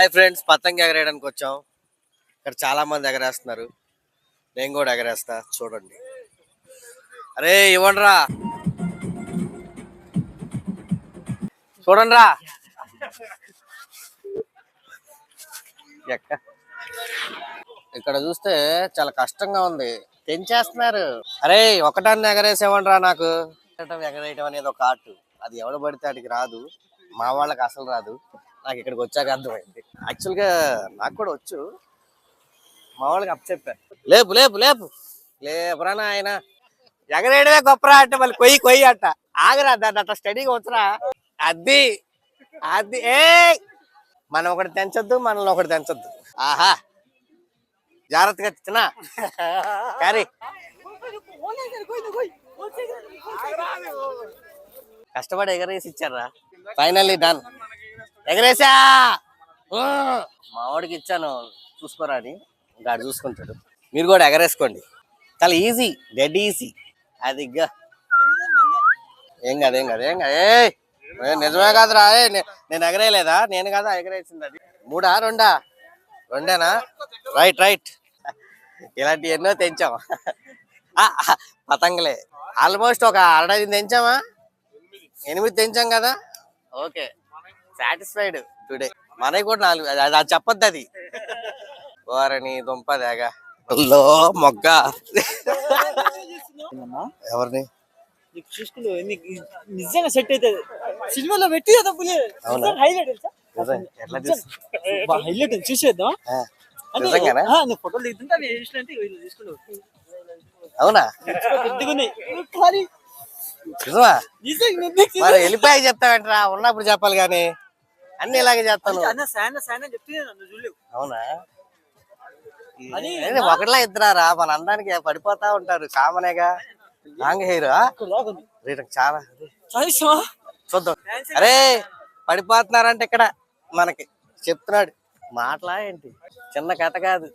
Hi friends, పతంగి ఎగరేయడానికి వచ్చాం. ఇక్కడ చాలా మంది ఎగరేస్తున్నారు. నేను కూడా ఎగరేస్తా, చూడండి. అరే ఇవ్వండిరా, చూడండి రా. ఇక్కడ చూస్తే చాలా కష్టంగా ఉంది, తెంచేస్తున్నారు. అరే ఒకటాన్ని ఎగరేసేవండిరా. నాకు ఎగరేయటం అనేది ఒక ఆర్ట్. అది ఎవడు పడితే అడికి రాదు, మా వాళ్ళకి అసలు రాదు. నాకు ఇక్కడికి వచ్చాక అర్థమైంది. యాక్చువల్గా నాకు కూడా వచ్చు, మా వాళ్ళకి అప్ చెప్పారు. లేపు లేపు లేపు లేపురా ఆయన, ఎగరేయడమే గొప్పరా అంటే మళ్ళీ కొయ్యి అట్ట ఆగరా, దాన్ని అట్లా స్టడీగా వచ్చరా. అది అది మనం ఒకటి తెంచొద్దు, మనల్ని ఒకటి తెంచొద్దు. ఆహా జాగ్రత్తగా చిన్న క్యారీ. కష్టపడి ఎగరేసి ఇచ్చారా. Finally done. ఎగరేసా. మా వాడికి ఇచ్చాను, చూసుకోరా అని. గాడు చూసుకుంటాడు. మీరు కూడా ఎగరేసుకోండి, చాలా ఈజీ, డెడ్ ఈజీ. అది ఏం కాదు నిజమే కాదురా. నేను ఎగరేయలేదా? నేను కదా ఎగరేసింది. అది మూడా రెండేనా? రైట్. ఇలాంటి ఎన్నో తెంచాం. పతంగులే ఆల్మోస్ట్ ఒక 6 తెంచామా, 8 తెంచాం కదా. Okay, satisfied today. మనకి కూడా 4. అది చెప్పొద్దు. అది వారని దుంపదేగా మొగ్గ. ఎవరిని నిజంగా సెట్ అవుతుంది సినిమాలో పెట్టి హైలైట్ చూసేద్దాం. ఫోటోలు దిగుతుంటే తీసుకుంటావు. అవునా? మరి వెళ్ళిపోయి చెప్తావేంట్రా? ఉన్నప్పుడు చెప్పాలి కానీ అన్ని ఇలాగే చేస్తాను. అవునా? ఒకటిలా ఇద్దరారా, మన అందానికి పడిపోతా ఉంటారు, కామనేగా. లాంగ్ హెయిర్ చాలా చూద్దాం. అరే పడిపోతున్నారంటే ఇక్కడ మనకి చెప్తున్నాడు. మాటలా ఏంటి, చిన్న కథ కాదు.